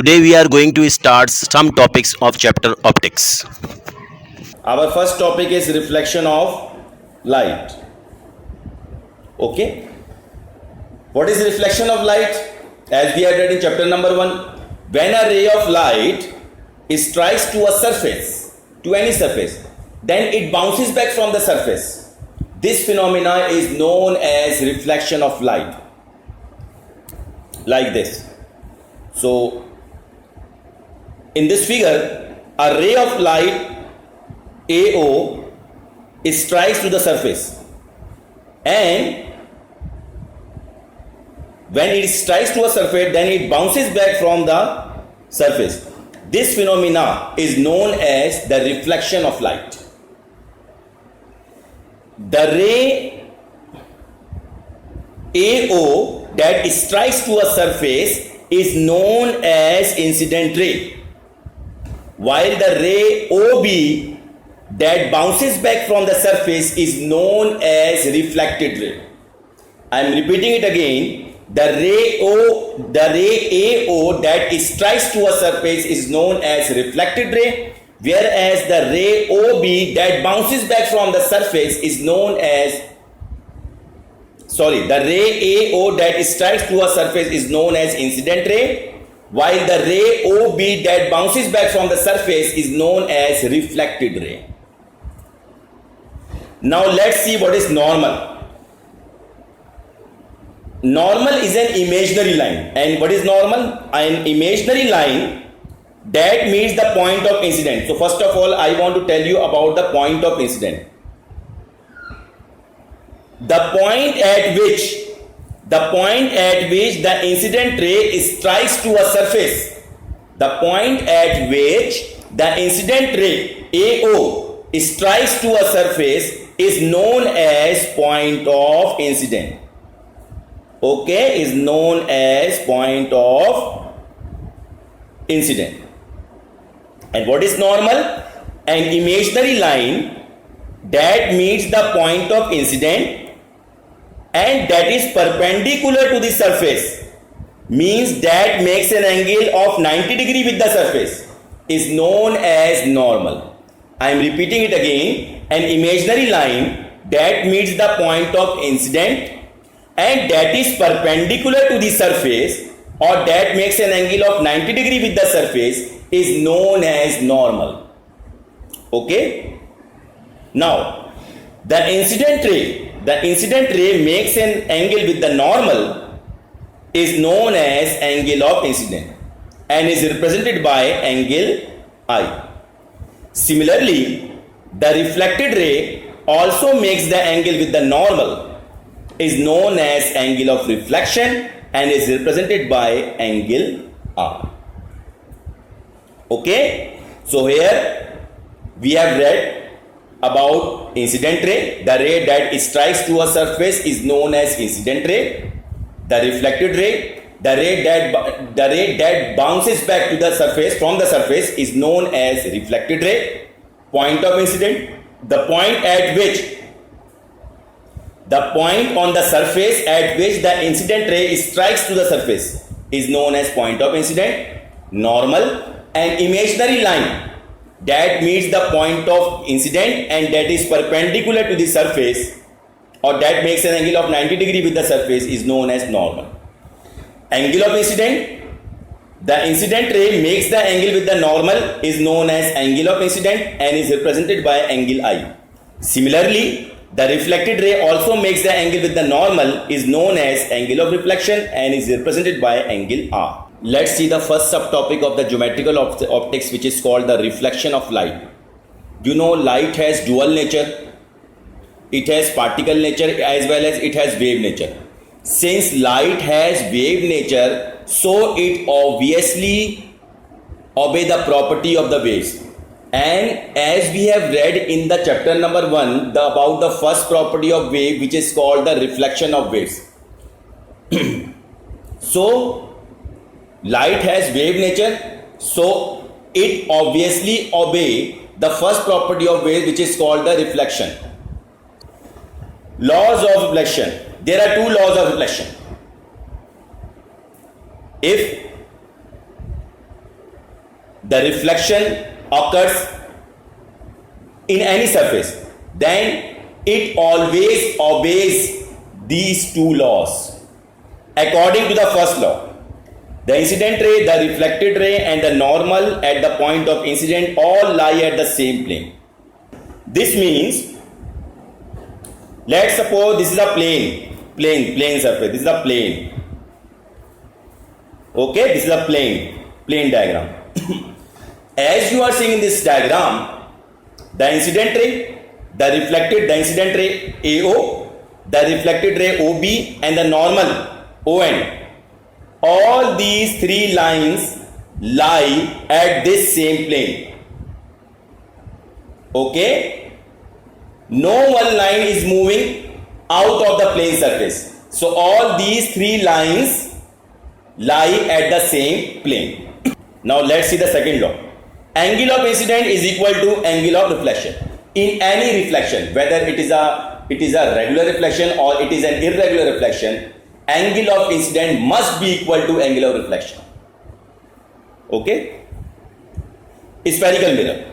Today we are going to start some topics of chapter optics. Our first topic is reflection of light. Okay. What is reflection of light? As we have read in chapter number 1, when a ray of light strikes to a surface, to any surface, then it bounces back from the surface. This phenomena is known as reflection of light. Like this. So, in this figure, a ray of light AO strikes to the surface, and when it strikes to a surface, then it bounces back from the surface. This phenomena is known as the reflection of light. The ray AO that strikes to a surface is known as incident ray, while the ray OB that bounces back from the surface is known as reflected ray. I am repeating it again. The ray AO that strikes to a surface is known as reflected ray, whereas the ray OB that bounces back from the surface is known as the ray AO that strikes to a surface is known as incident ray, while the ray OB that bounces back from the surface is known as reflected ray. Now let's see what is normal. Normal is an imaginary line. And what is normal? An imaginary line that meets the point of incident. So first of all, I want to tell you about the point of incident. The point at which the incident ray strikes to a surface. The point at which the incident ray AO strikes to a surface is known as point of incident. Okay, is known as point of incident. And what is normal? An imaginary line that meets the point of incident and that is perpendicular to the surface, means that makes an angle of 90 degree with the surface, is known as normal. I am repeating it again. An imaginary line that meets the point of incident and that is perpendicular to the surface or that makes an angle of 90 degree with the surface is known as normal. Okay. Now, the incident ray makes an angle with the normal is known as angle of incident and is represented by angle I. Similarly, the reflected ray also makes the angle with the normal is known as angle of reflection and is represented by angle R. Okay, so here we have read about incident ray. The ray that strikes to a surface is known as incident ray. The reflected ray, the ray that bounces back to the surface from the surface is known as reflected ray. Point of incident, the point on the surface at which the incident ray strikes to the surface is known as point of incident. Normal, an imaginary line that meets the point of incident and that is perpendicular to the surface or that makes an angle of 90 degree with the surface is known as normal. Angle of incident, the incident ray makes the angle with the normal is known as angle of incident and is represented by angle I. Similarly, the reflected ray also makes the angle with the normal is known as angle of reflection and is represented by angle R. Let's see the first subtopic of the geometrical optics, which is called the reflection of light. You know, light has dual nature. It has particle nature as well as it has wave nature. Since light has wave nature, so it obviously obeys the property of the waves. And as we have read in the chapter number 1 about the first property of wave, which is called the reflection of waves. So light has wave nature, so it obviously obeys the first property of wave, which is called the reflection. Laws of reflection. There are 2 laws of reflection. If the reflection occurs in any surface, then it always obeys these two laws. According to the first law, the incident ray, the reflected ray, and the normal at the point of incident all lie at the same plane. This means, let's suppose this is a plane surface. This is a plane. Okay, this is a plane diagram. As you are seeing in this diagram, the incident ray, the incident ray AO, the reflected ray OB, and the normal ON. All these three lines lie at this same plane. Okay? No one line is moving out of the plane surface. So all these three lines lie at the same plane. Now let's see the second law. Angle of incident is equal to angle of reflection. In any reflection, whether it is a regular reflection or it is an irregular reflection, angle of incident must be equal to angle of reflection. Okay? Spherical mirror.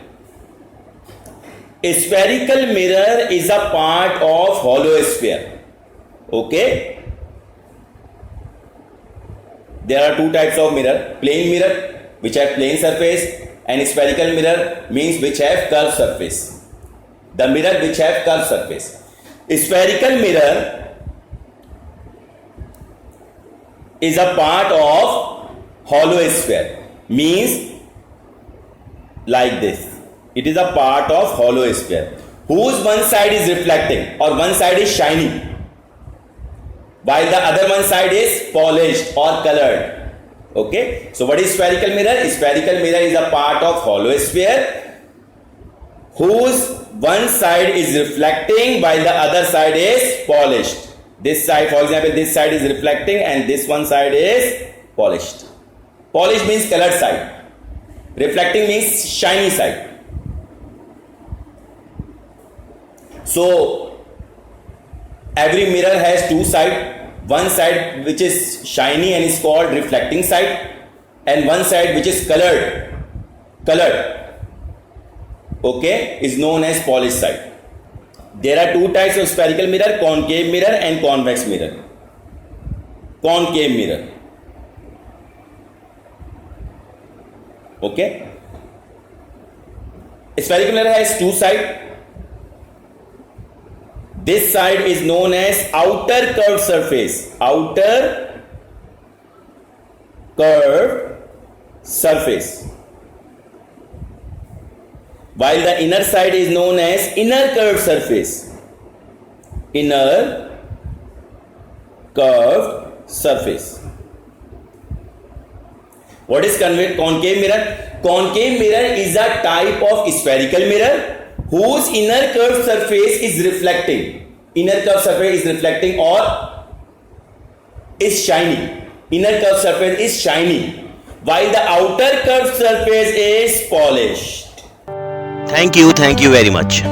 A spherical mirror is a part of hollow sphere. Okay? There are two types of mirror. Plane mirror, which have plane surface, and spherical mirror means which have curved surface. The mirror which have curved surface. A spherical mirror is a part of hollow sphere. Means like this. It is a part of hollow sphere whose one side is reflecting or one side is shining, while the other one side is polished or colored. Okay, so what is spherical mirror? Spherical mirror is a part of hollow sphere whose one side is reflecting while the other side is polished. This side, for example, this side is reflecting and this one side is polished. Polished means colored side. Reflecting means shiny side. So every mirror has two sides. One side which is shiny and is called reflecting side, and one side which is colored, okay, is known as polished side. There are two types of spherical mirror: concave mirror and convex mirror. Concave mirror. Okay. A spherical mirror has two sides. This side is known as outer curved surface. Outer curved surface. While the inner side is known as inner curved surface. Inner curved surface. What is concave mirror? Concave mirror is a type of spherical mirror whose inner curved surface is reflecting. Inner curved surface is reflecting or is shiny. Inner curved surface is shiny, while the outer curved surface is polished. Thank you very much.